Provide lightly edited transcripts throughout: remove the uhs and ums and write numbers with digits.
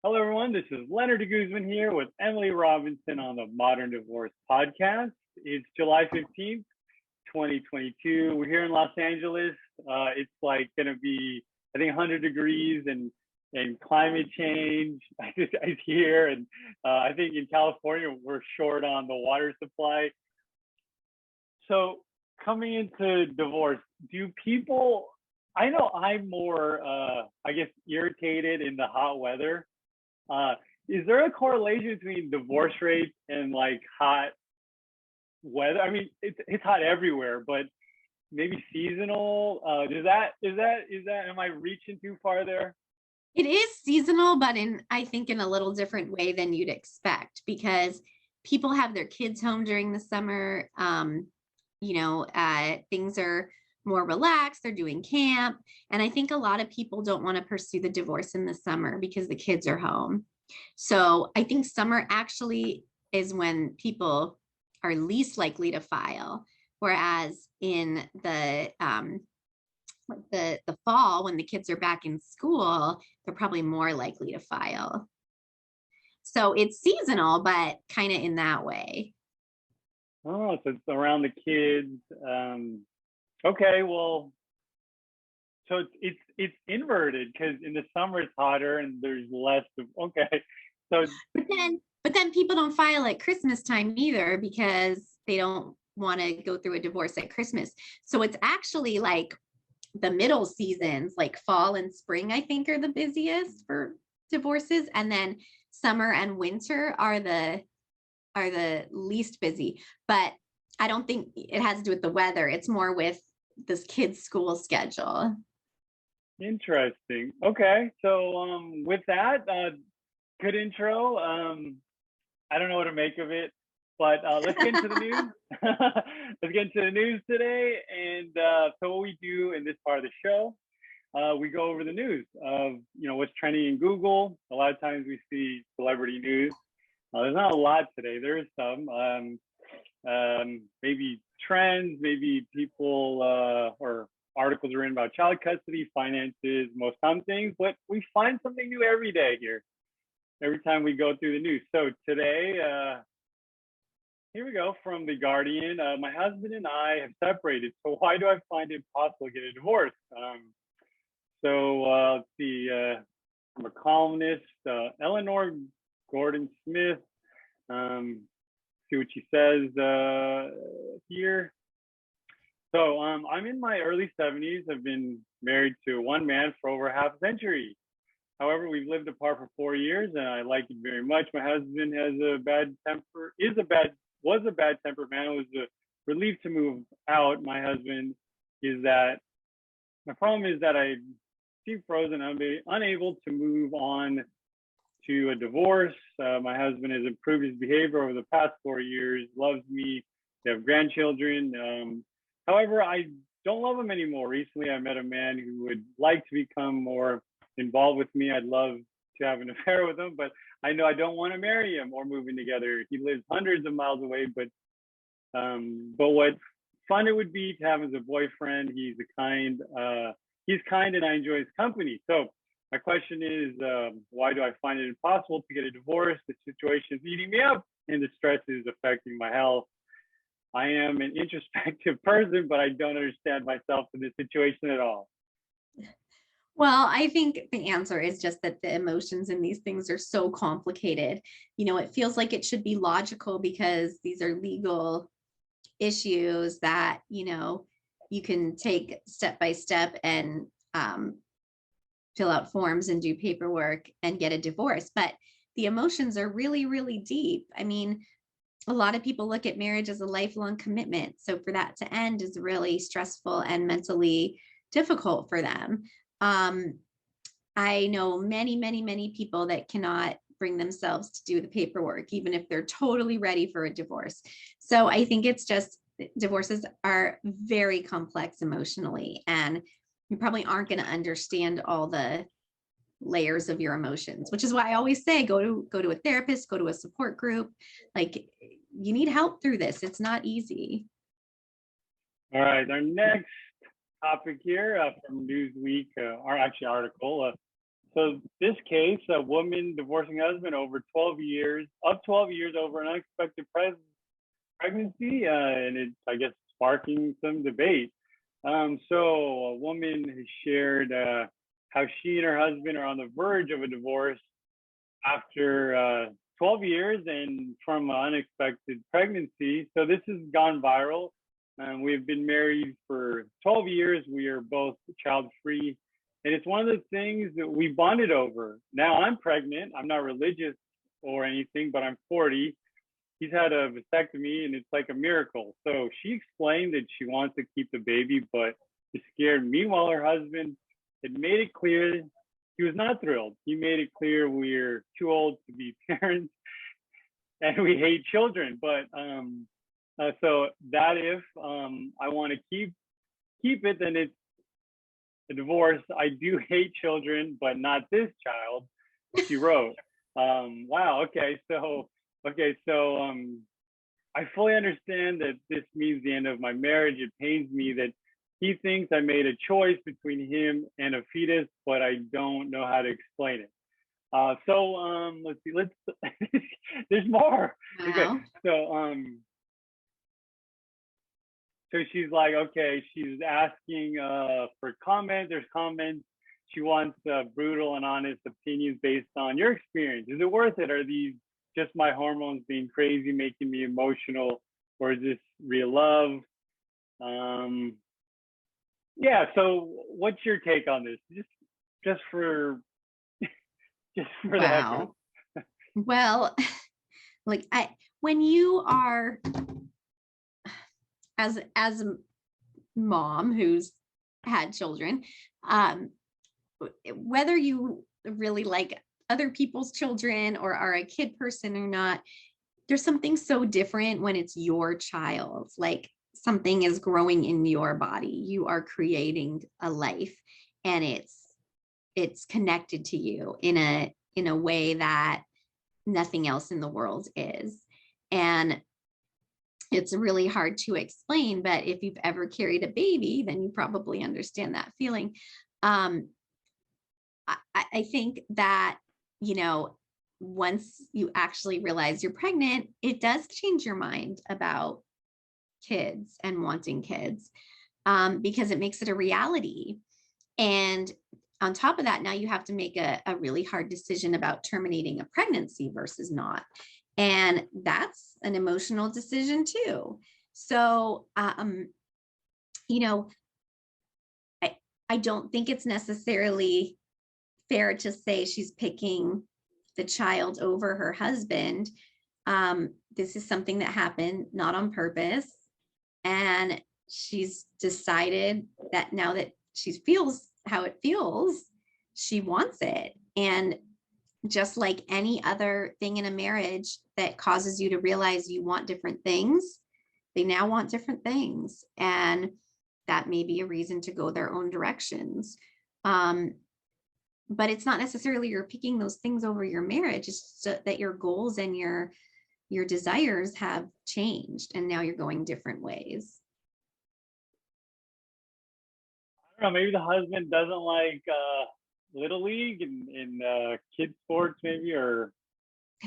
Hello, everyone. This is Lenard Guzman here with Emily Robinson on the Modern Divorce Podcast. It's July 15th, 2022. We're here in Los Angeles. It's like going to be, I think, 100 degrees and climate change is here. And I think in California, we're short on the water supply. So coming into divorce, do people, I know I'm more, I guess, irritated in the hot weather. Uh, is there a correlation between divorce rates and like hot weather? I mean, it's hot everywhere, but maybe seasonal. Is that am I reaching too far there? It is seasonal, but I think in a little different way than you'd expect because people have their kids home during the summer. Things are more relaxed. They're doing camp. And I think a lot of people don't want to pursue the divorce in the summer because the kids are home. So I think summer actually is when people are least likely to file. Whereas in the fall, when the kids are back in school, they're probably more likely to file. So it's seasonal, but kind of in that way. Oh, so it's around the kids. Okay, well, so it's inverted because in the summer it's hotter and there's less of, okay. So But then people don't file at Christmas time either because they don't want to go through a divorce at Christmas. So it's actually like the middle seasons, like fall and spring, I think are the busiest for divorces. And then summer and winter are the least busy. But I don't think it has to do with the weather. It's more with this kid's school schedule. interesting. Okay, so with that, good intro. I don't know what to make of it, but let's get into the news. Let's get into the news today. And so what we do in this part of the show, we go over the news of what's trending in Google. A lot of times we see celebrity news. There's not a lot today. There is some. Maybe trends, maybe people or articles are written about child custody, finances, most common things. But we find something new every day here. Every time we go through the news. So today, here we go from The Guardian. My husband and I have separated, so why do I find it possible to get a divorce? Let's see, I'm a columnist, Eleanor Gordon Smith. See what she says here. So I'm in my early 70s. I've been married to one man for over half a century. However, we've lived apart for 4 years, and I like it very much. My husband has a bad temper, was a bad tempered man. It was a relief to move out. My problem is that I feel frozen, unable to move on to a divorce. My husband has improved his behavior over the past 4 years, loves me, they have grandchildren. However, I don't love him anymore. Recently, I met a man who would like to become more involved with me. I'd love to have an affair with him, but I know I don't want to marry him or moving together. He lives hundreds of miles away, but what fun it would be to have as a boyfriend. He's kind and I enjoy his company. So my question is, why do I find it impossible to get a divorce? The situation is eating me up and the stress is affecting my health. I am an introspective person, but I don't understand myself in this situation at all. Well, I think the answer is just that the emotions in these things are so complicated. It feels like it should be logical because these are legal issues that, you can take step by step and fill out forms and do paperwork and get a divorce. But the emotions are really, really deep. I mean, a lot of people look at marriage as a lifelong commitment. So for that to end is really stressful and mentally difficult for them. I know many, many, many people that cannot bring themselves to do the paperwork, even if they're totally ready for a divorce. So I think it's just divorces are very complex emotionally, and you probably aren't going to understand all the layers of your emotions, which is why I always say go to a therapist, go to a support group. Like, you need help through this. It's not easy. All right, our next topic here from Newsweek, our article. So this case, a woman divorcing husband over 12 years, up 12 years over an unexpected pregnancy, and it's, I guess, sparking some debate. So a woman has shared how she and her husband are on the verge of a divorce after 12 years and from an unexpected pregnancy. So this has gone viral. We've been married for 12 years. We are both child free. And it's one of the things that we bonded over. Now I'm pregnant. I'm not religious or anything, but I'm 40. He's had a vasectomy and it's like a miracle. So she explained that she wants to keep the baby, but is scared. Meanwhile, her husband had made it clear he was not thrilled. He made it clear we're too old to be parents and we hate children. But so that if I want to keep it, then it's a divorce. I do hate children, but not this child, she wrote. Wow. Okay. So I fully understand that this means the end of my marriage. It pains me that he thinks I made a choice between him and a fetus, but I don't know how to explain it. Let's see. There's more. Wow. Okay. So she's like, okay, she's asking for comments. There's comments. She wants brutal and honest opinions based on your experience. Is it worth it? Are these just my hormones being crazy, making me emotional, or is this real love? Yeah. So, what's your take on this? Just for the heck of Wow. Well, like when you are as a mom who's had children, whether you really like other people's children or are a kid person or not, there's something so different when it's your child. Like something is growing in your body. You are creating a life, and it's connected to you in a way that nothing else in the world is. And it's really hard to explain, but if you've ever carried a baby, then you probably understand that feeling. I think that, once you actually realize you're pregnant, it does change your mind about kids and wanting kids, because it makes it a reality. And on top of that, now you have to make a really hard decision about terminating a pregnancy versus not. And that's an emotional decision too. So, I don't think it's necessarily fair to say she's picking the child over her husband. This is something that happened not on purpose. And she's decided that now that she feels how it feels, she wants it. And just like any other thing in a marriage that causes you to realize you want different things, they now want different things. And that may be a reason to go their own directions. But it's not necessarily you're picking those things over your marriage. It's just that your goals and your desires have changed, and now you're going different ways. I don't know. Maybe the husband doesn't like Little League and kid sports, maybe, or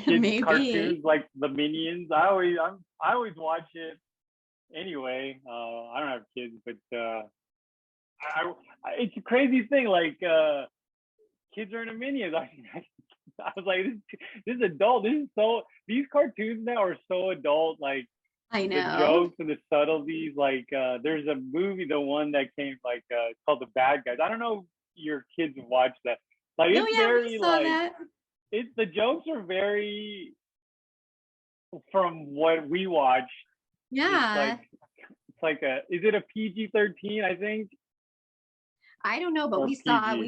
kids cartoons like the Minions. I always watch it anyway. I don't have kids, but it's a crazy thing. Like kids are into Minions. I was like, this is adult. These cartoons now are so adult. Like I know the jokes and the subtleties. Like there's a movie, the one that came like it's called The Bad Guys. I don't know if your kids have watched that. Like it's very like the jokes are very from what we watch. Yeah. It's like is it a PG-13, I think? I don't know, but we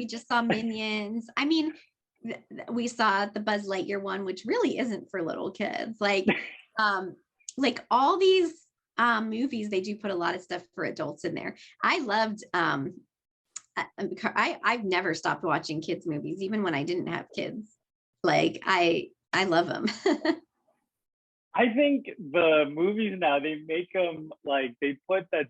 just saw Minions. I mean, we saw the Buzz Lightyear one, which really isn't for little kids. Like all these movies, they do put a lot of stuff for adults in there. I loved I've never stopped watching kids movies, even when I didn't have kids. Like I love them. I think the movies now, they make them like they put that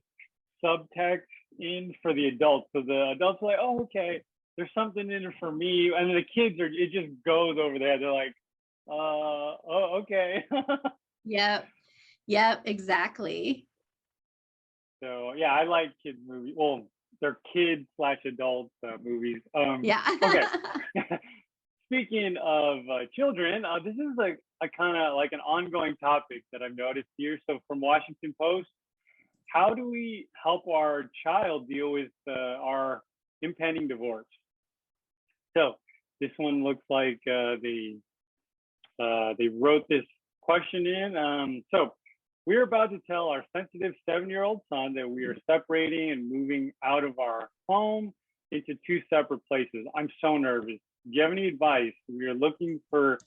subtext in for the adults. So the adults are like, oh, okay. there's something in it for me. And the kids it just goes over there. They're like, oh, okay. Yep, exactly. So yeah, I like kids movies. Well, they're kids/adult movies. Yeah. Okay. Speaking of children, this is like a kind of like an ongoing topic that I've noticed here. So from Washington Post, how do we help our child deal with our impending divorce? So this one looks like they wrote this question in. So we're about to tell our sensitive 7-year-old son that we are separating and moving out of our home into 2 separate places. I'm so nervous. Do you have any advice? We are looking for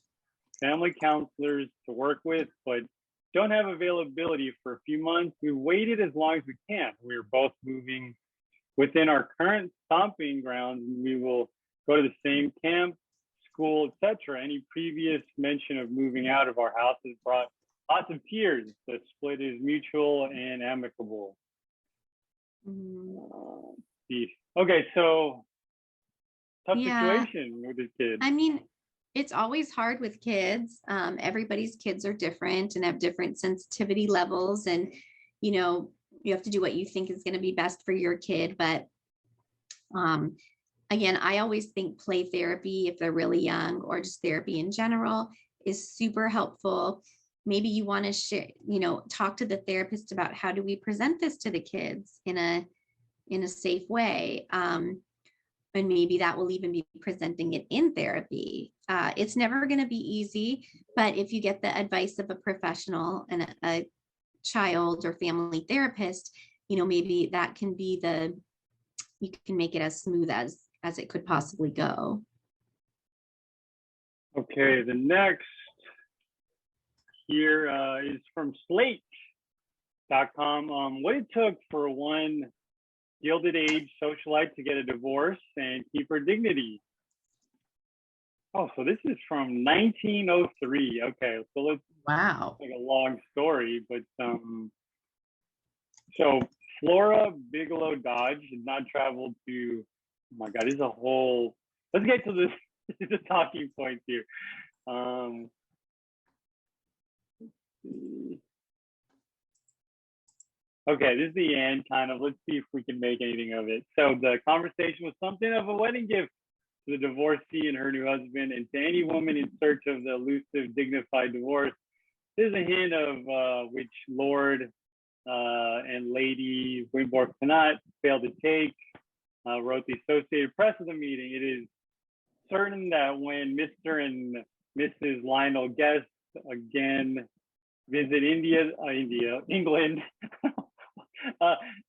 family counselors to work with, but don't have availability for a few months. We waited as long as we can. We're both moving within our current stomping grounds, and we will go to the same camp, school, etc. Any previous mention of moving out of our house has brought lots of tears. The split is mutual and amicable. Okay, so tough situation with this kid. I mean, it's always hard with kids. Everybody's kids are different and have different sensitivity levels. And, you have to do what you think is going to be best for your kid. But again, I always think play therapy, if they're really young, or just therapy in general, is super helpful. Maybe you want to share, talk to the therapist about how do we present this to the kids in a safe way. And maybe that will even be presenting it in therapy. It's never going to be easy, but if you get the advice of a professional and a child or family therapist, maybe that can be you can make it as smooth as it could possibly go. Okay, the next here is from slate.com. What it took for one Gilded Age socialite to get a divorce and keep her dignity. Oh, so this is from 1903. Okay, so let's like a long story, but so Flora Bigelow Dodge did not travel to. Oh my God, this is a whole. Let's get to this. This is a talking point here. Okay, this is the end, kind of. Let's see if we can make anything of it. So the conversation was something of a wedding gift to the divorcee and her new husband, and to any woman in search of the elusive, dignified divorce. There's a hint of which Lord and Lady Wimborne cannot fail to take, wrote the Associated Press of the meeting. It is certain that when Mr. and Mrs. Lionel Guest again visit England,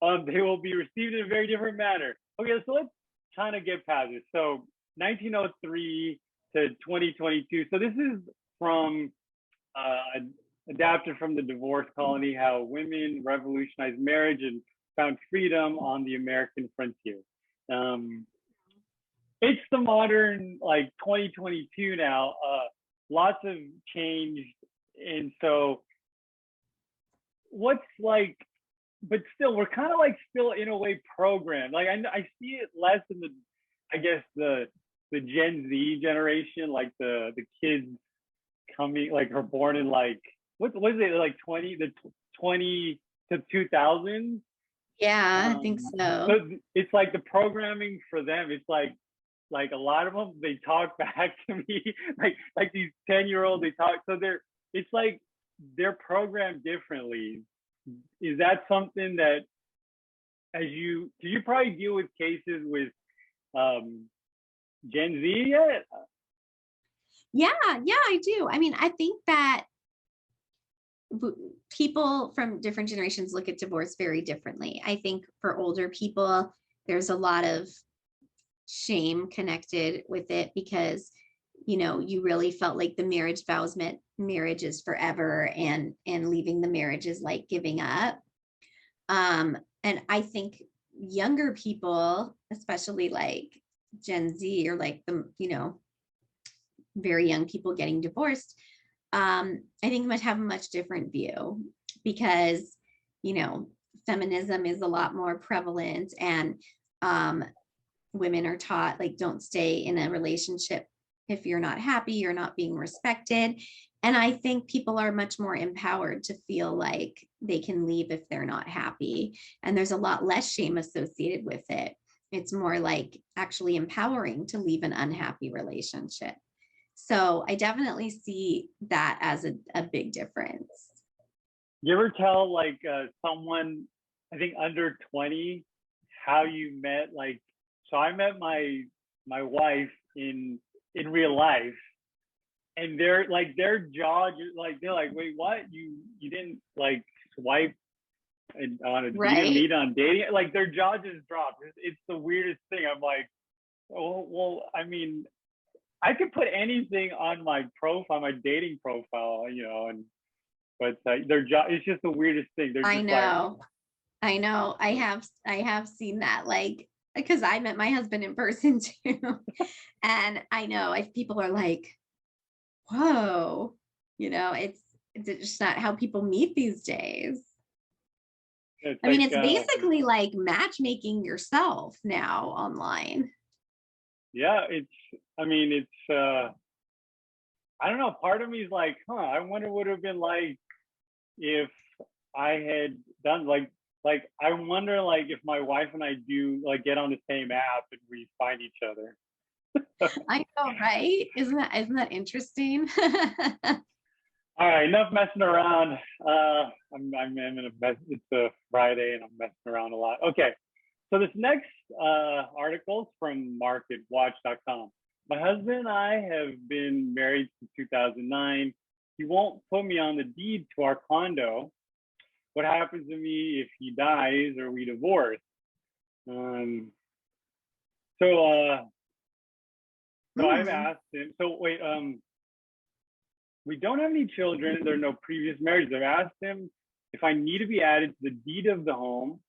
they will be received in a very different manner. Okay, so let's kind of get past it. So 1903 to 2022. So this is from adapted from the Divorce Colony, How Women Revolutionized Marriage and Found Freedom on the American Frontier. It's the modern, like 2022 now. Lots have changed. And so what's like, but still, we're kind of like still in a way programmed. Like I see it less in the, I guess the Gen Z generation, like the kids coming, like are born in like, what is it, like 20 to 2000? Yeah, I think so. So it's like the programming for them. It's like a lot of them, they talk back to me, like these 10-year-olds, they talk. So it's like they're programmed differently. Is that something that, do you probably deal with cases with Gen Z yet? Yeah, I do. I mean, I think that people from different generations look at divorce very differently. I think for older people, there's a lot of shame connected with it because, you really felt like the marriage vows meant marriage is forever, and leaving the marriage is like giving up. And I think younger people, especially like Gen Z or like the, very young people getting divorced, I think might have a much different view because, feminism is a lot more prevalent, and women are taught, like, don't stay in a relationship if you're not happy, you're not being respected. And I think people are much more empowered to feel like they can leave if they're not happy. And there's a lot less shame associated with it. It's more like actually empowering to leave an unhappy relationship. So I definitely see that as a big difference. You ever tell like someone, I think under 20, how you met? Like, so I met my wife in real life, and they're like their jaw, like they're like, wait, what? You didn't like swipe and on a you didn't Right. meet on dating? Like their jaw just dropped. It's the weirdest thing. I'm like, oh well, I mean, I could put anything on my profile, my dating profile, and but their job, it's just the weirdest thing. They're I just like, know. I know. I have seen that, like, because I met my husband in person too. And I know if people are like, whoa, it's just not how people meet these days. it's I mean, like, it's basically like matchmaking yourself now online. yeah, I mean, I don't know. Part of me is like, I wonder what it would have been like if I had done like I wonder like if my wife and I do like get on the same app and we find each other. I know, right? Isn't that interesting? All right, enough messing around. I'm in a mess. It's a Friday and I'm messing around a lot. Okay, so this next article is from marketwatch.com. My husband and I have been married since 2009. He won't put me on the deed to our condo. What happens to me if he dies or we divorce? Um, so, so I've Hmm. asked him. So wait, we don't have any children. There are no previous marriages. I've asked him if I need to be added to the deed of the home,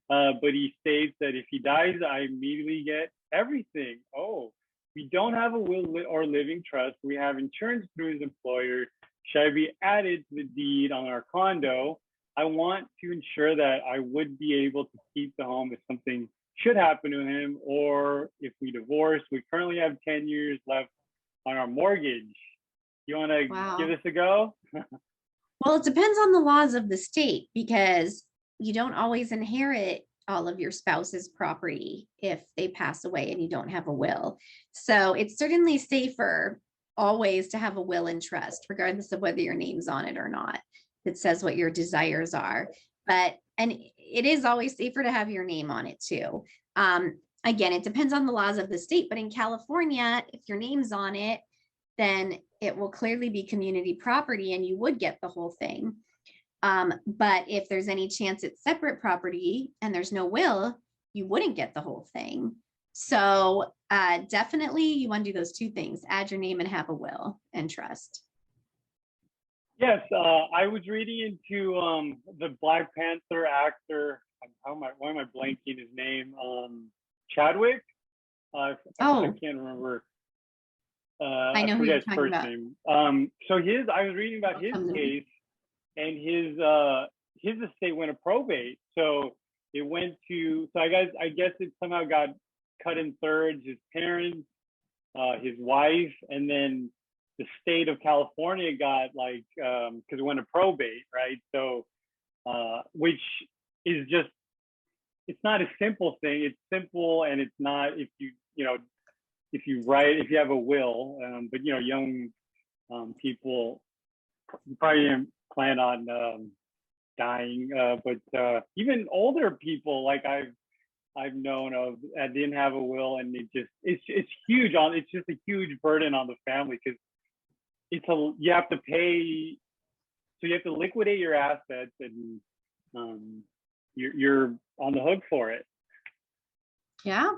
but he states that if he dies, I immediately get everything. Oh, we don't have a will or living trust. We have insurance through his employer. Should I be added to the deed on our condo? I want to ensure that I would be able to keep the home if something should happen to him, or if we divorce. We currently have 10 years left on our mortgage. You want to give Wow. this a go? Well, it depends on the laws of the state because you don't always inherit all of your spouse's property if they pass away and you don't have a will. So it's certainly safer always to have a will and trust, regardless of whether your name's on it or not, that says what your desires are. And it is always safer to have your name on it too. Again, it depends on the laws of the state, but in California, if your name's on it, then it will clearly be community property and you would get the whole thing. But if there's any chance it's separate property and there's no will, you wouldn't get the whole thing. So definitely you want to do those two things, add your name and have a will and trust. Yes, I was reading into the Black Panther actor. Why am I blanking his name? Chadwick. I Oh, can't remember. I I know who forget you're his talking first about. name. So I was reading about his case, and his estate went to probate. So it went to. So I guess it somehow got cut in thirds. His parents, his wife, and then the state of California got like because it went to probate, right? So which is just it's not a simple thing. It's simple and it's not if if you have a will, but young people probably didn't plan on dying, but even older people like I've known of that didn't have a will, and it's huge it's just a huge burden on the family because you have to pay, so you have to liquidate your assets, and you're on the hook for it. Yeah.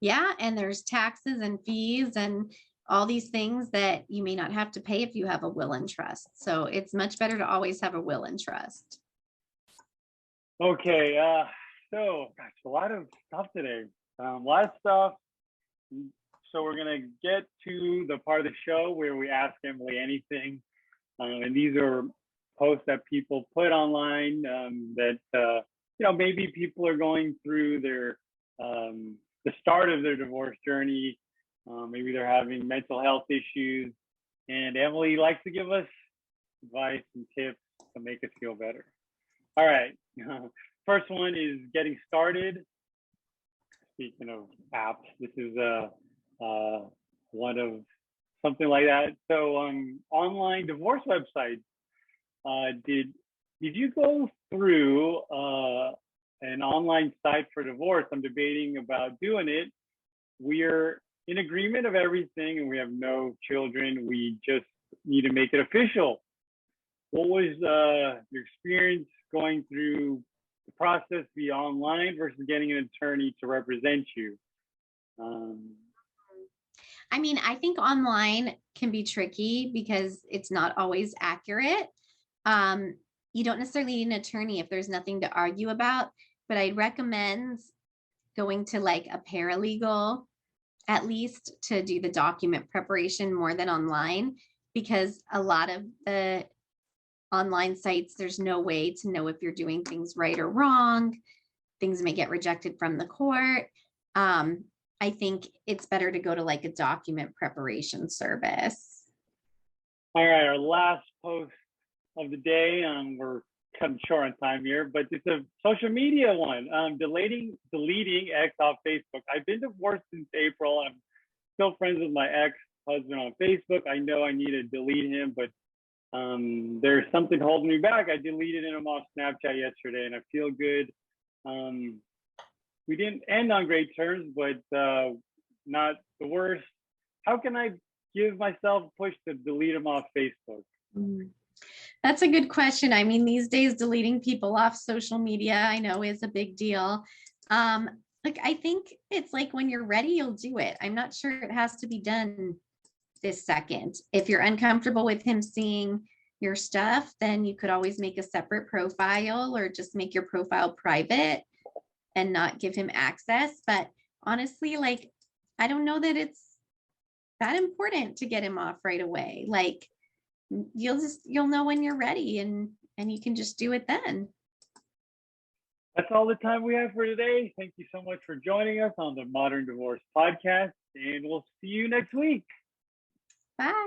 Yeah. And there's taxes and fees and all these things that you may not have to pay if you have a will and trust. So it's much better to always have a will and trust. Okay, so gosh, a lot of stuff today. A lot of stuff. So we're gonna get to the part of the show where we ask Emily anything, and these are posts that people put online that maybe people are going through their the start of their divorce journey. Maybe they're having mental health issues, and Emily likes to give us advice and tips to make us feel better. All right. First one is getting started. Speaking of apps, this is one of something like that. So online divorce websites. Did you go through an online site for divorce? I'm debating about doing it. We're in agreement of everything and we have no children. We just need to make it official. What was your experience going through the process via online versus getting an attorney to represent you? I mean, I think online can be tricky because it's not always accurate. You don't necessarily need an attorney if there's nothing to argue about, but I'd recommend going to like a paralegal at least to do the document preparation more than online, because a lot of the online sites, there's no way to know if you're doing things right or wrong. Things may get rejected from the court. I think it's better to go to like a document preparation service. All right, our last post of the day. We're cutting short on time here, but it's a social media one. Deleting X off Facebook. I've been divorced since April. I'm still friends with my ex-husband on Facebook. I know I need to delete him, but there's something holding me back. I deleted him off Snapchat yesterday, and I feel good. We didn't end on great terms, but not the worst. How can I give myself a push to delete him off Facebook? That's a good question. I mean, these days, deleting people off social media, I know, is a big deal. Like, I think it's like when you're ready, you'll do it. I'm not sure it has to be done this second. If you're uncomfortable with him seeing your stuff, then you could always make a separate profile or just make your profile private and not give him access. But honestly, like, I don't know that it's that important to get him off right away. Like, you'll know when you're ready, and you can just do it then. That's all the time we have for today. Thank you so much for joining us on the Modern Divorce Podcast, and we'll see you next week. Bye.